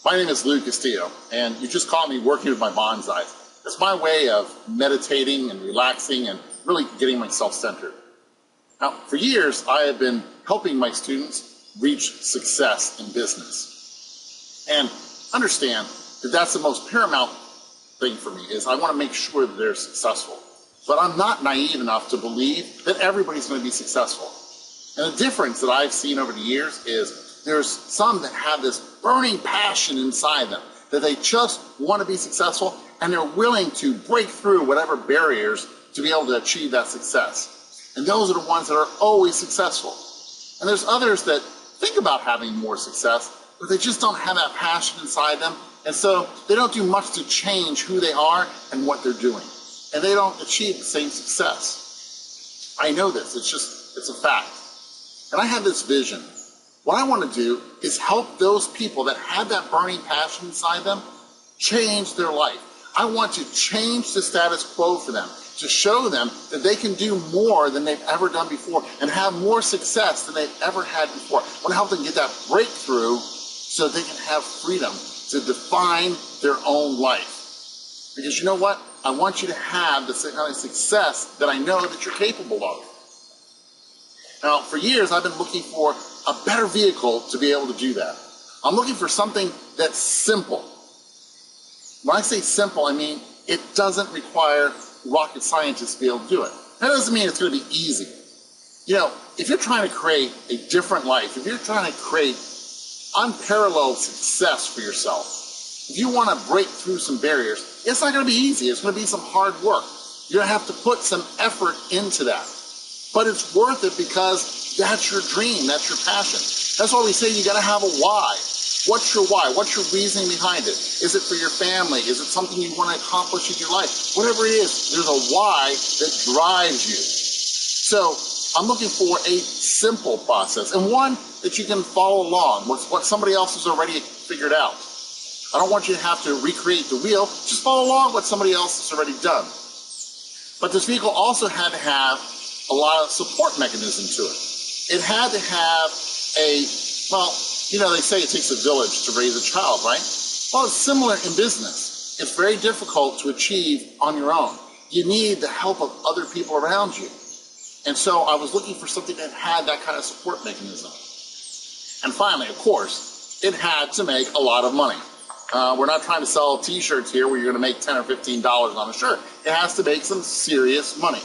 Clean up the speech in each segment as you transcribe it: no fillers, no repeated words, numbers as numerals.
My name is Lou Castillo, and you just caught me working with my bonsai. It's my way of meditating and relaxing and really getting myself centered. Now, for years, I have been helping my students reach success in business. And understand that that's the most paramount thing for me, is I want to make sure that they're successful. But I'm not naive enough to believe that everybody's going to be successful. And the difference that I've seen over the years is there's some that have this burning passion inside them, that they just want to be successful, and they're willing to break through whatever barriers to be able to achieve that success. And those are the ones that are always successful. And there's others that think about having more success, but they just don't have that passion inside them, and so they don't do much to change who they are and what they're doing. And they don't achieve the same success. I know this, it's a fact. And I have this vision. What I want to do is help those people that have that burning passion inside them change their life. I want to change the status quo for them, to show them that they can do more than they've ever done before and have more success than they've ever had before. I want to help them get that breakthrough so they can have freedom to define their own life. Because you know what? I want you to have the kind of success that I know that you're capable of. Now, for years, I've been looking for a better vehicle to be able to do that. I'm looking for something that's simple. When I say simple, I mean it doesn't require rocket scientists to be able to do it. That doesn't mean it's going to be easy. You know, if you're trying to create a different life, if you're trying to create unparalleled success for yourself, if you want to break through some barriers, it's not going to be easy. It's going to be some hard work. You're going to have to put some effort into that. But it's worth it because that's your dream, that's your passion. That's why we say you got to have a why. What's your why? What's your reasoning behind it? Is it for your family? Is it something you want to accomplish in your life? Whatever it is, there's a why that drives you. So I'm looking for a simple process, and one that you can follow along with what somebody else has already figured out. I don't want you to have to recreate the wheel. Just follow along what somebody else has already done. But this vehicle also had to have a lot of support mechanism to it. It had to have they say it takes a village to raise a child, right? Well, it's similar in business. It's very difficult to achieve on your own. You need the help of other people around you. And so I was looking for something that had that kind of support mechanism. And finally, of course, it had to make a lot of money. We're not trying to sell t-shirts here where you're going to make $10 or $15 on a shirt. It has to make some serious money.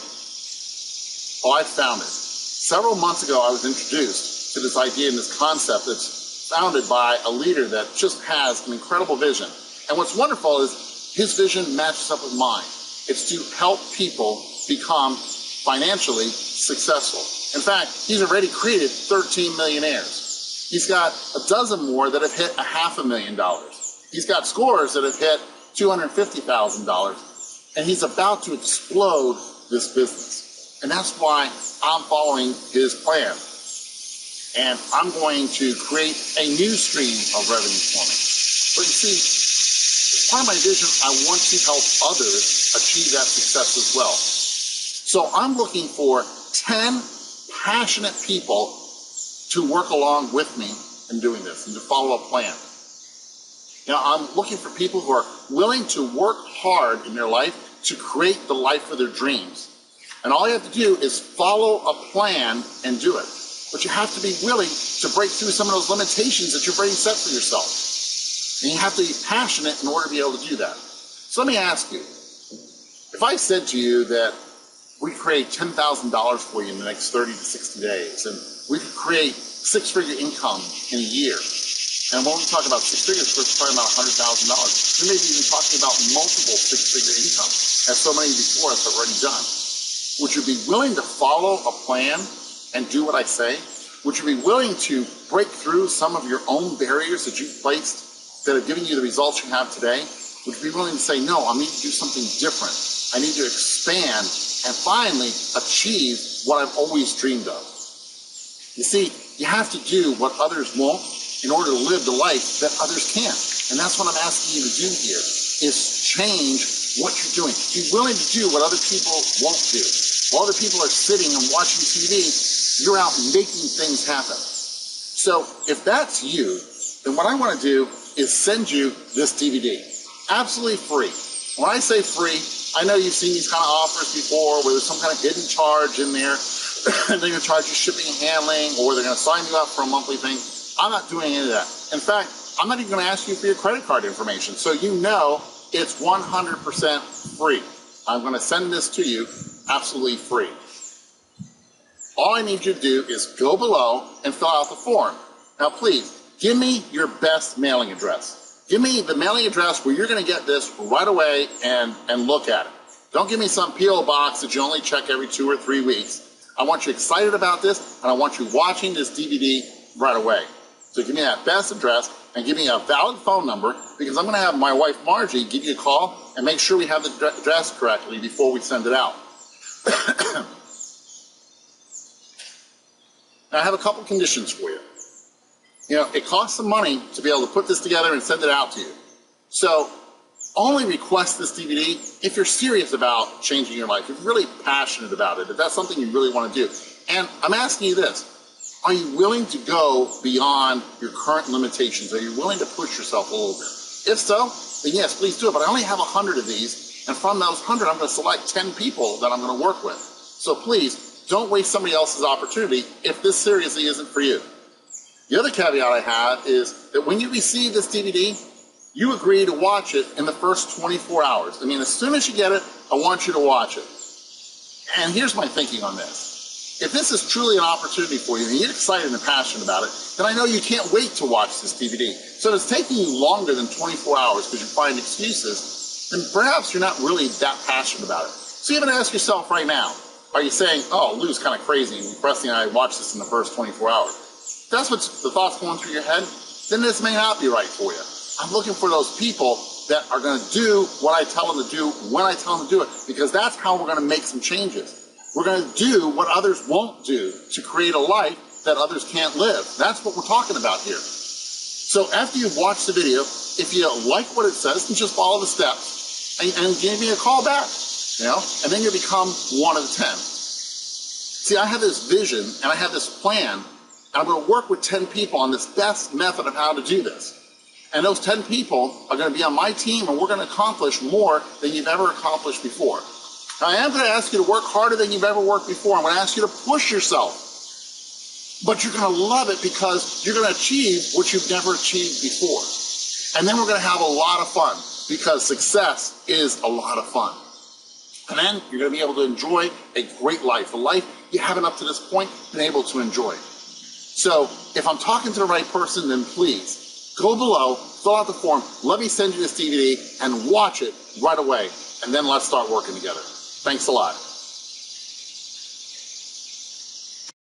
Well, I found it. Several months ago, I was introduced to this idea and this concept that's founded by a leader that just has an incredible vision. And what's wonderful is his vision matches up with mine. It's to help people become financially successful. In fact, he's already created 13 millionaires. He's got a dozen more that have hit $500,000. He's got scores that have hit $250,000. And he's about to explode this business. And that's why I'm following his plan. And I'm going to create a new stream of revenue for me. But you see, as part of my vision, I want to help others achieve that success as well. So I'm looking for 10 passionate people to work along with me in doing this and to follow a plan. You know, I'm looking for people who are willing to work hard in their life to create the life of their dreams. And all you have to do is follow a plan and do it. But you have to be willing to break through some of those limitations that you've already set for yourself. And you have to be passionate in order to be able to do that. So let me ask you, if I said to you that we create $10,000 for you in the next 30 to 60 days, and we could create six-figure income in a year, and when we talk about six figures, we're talking about $100,000. We may be even talking about multiple six-figure income, as so many before us have already done. Would you be willing to follow a plan and do what I say? Would you be willing to break through some of your own barriers that you've placed that have given you the results you have today? Would you be willing to say, no, I need to do something different. I need to expand and finally achieve what I've always dreamed of. You see, you have to do what others won't in order to live the life that others can't. And that's what I'm asking you to do here, is change what you're doing. Be willing to do what other people won't do. While other people are sitting and watching TV, you're out making things happen. So if that's you, then what I want to do is send you this DVD. Absolutely free. When I say free, I know you've seen these kind of offers before where there's some kind of hidden charge in there. They're going to charge you shipping and handling, or they're going to sign you up for a monthly thing. I'm not doing any of that. In fact, I'm not even going to ask you for your credit card information, so you know it's 100% free. I'm going to send this to you absolutely free. All I need you to do is go below and fill out the form. Now please, give me your best mailing address. Give me the mailing address where you're going to get this right away and look at it. Don't give me some P.O. box that you only check every 2 or 3 weeks. I want you excited about this, and I want you watching this DVD right away. So give me that best address and give me a valid phone number, because I'm going to have my wife Margie give you a call and make sure we have the address correctly before we send it out. Now, I have a couple conditions for you. You know, it costs some money to be able to put this together and send it out to you. So only request this DVD if you're serious about changing your life, if you're really passionate about it, if that's something you really want to do. And I'm asking you this. Are you willing to go beyond your current limitations? Are you willing to push yourself a little bit? If so, then yes, please do it. But I only have 100 of these, and from those 100, I'm going to select 10 people that I'm going to work with. So please, don't waste somebody else's opportunity if this seriously isn't for you. The other caveat I have is that when you receive this DVD, you agree to watch it in the first 24 hours. I mean, as soon as you get it, I want you to watch it. And here's my thinking on this. If this is truly an opportunity for you and you're excited and passionate about it, then I know you can't wait to watch this DVD. So if it's taking you longer than 24 hours because you find excuses, then perhaps you're not really that passionate about it. So you have to ask yourself right now, are you saying, oh, Lou's kind of crazy and Rusty and I watched this in the first 24 hours? If that's what's the thoughts going through your head, then this may not be right for you. I'm looking for those people that are going to do what I tell them to do when I tell them to do it, because that's how we're going to make some changes. We're going to do what others won't do to create a life that others can't live. That's what we're talking about here. So after you've watched the video, if you like what it says, then just follow the steps and give me a call back, you know, and then you become one of the 10. See, I have this vision and I have this plan, and I'm going to work with 10 people on this best method of how to do this. And those 10 people are going to be on my team, and we're going to accomplish more than you've ever accomplished before. Now, I am going to ask you to work harder than you've ever worked before. I'm going to ask you to push yourself. But you're going to love it because you're going to achieve what you've never achieved before. And then we're going to have a lot of fun, because success is a lot of fun. And then you're going to be able to enjoy a great life, a life you haven't up to this point been able to enjoy. So if I'm talking to the right person, then please go below, fill out the form, let me send you this DVD, and watch it right away. And then let's start working together. Thanks a lot.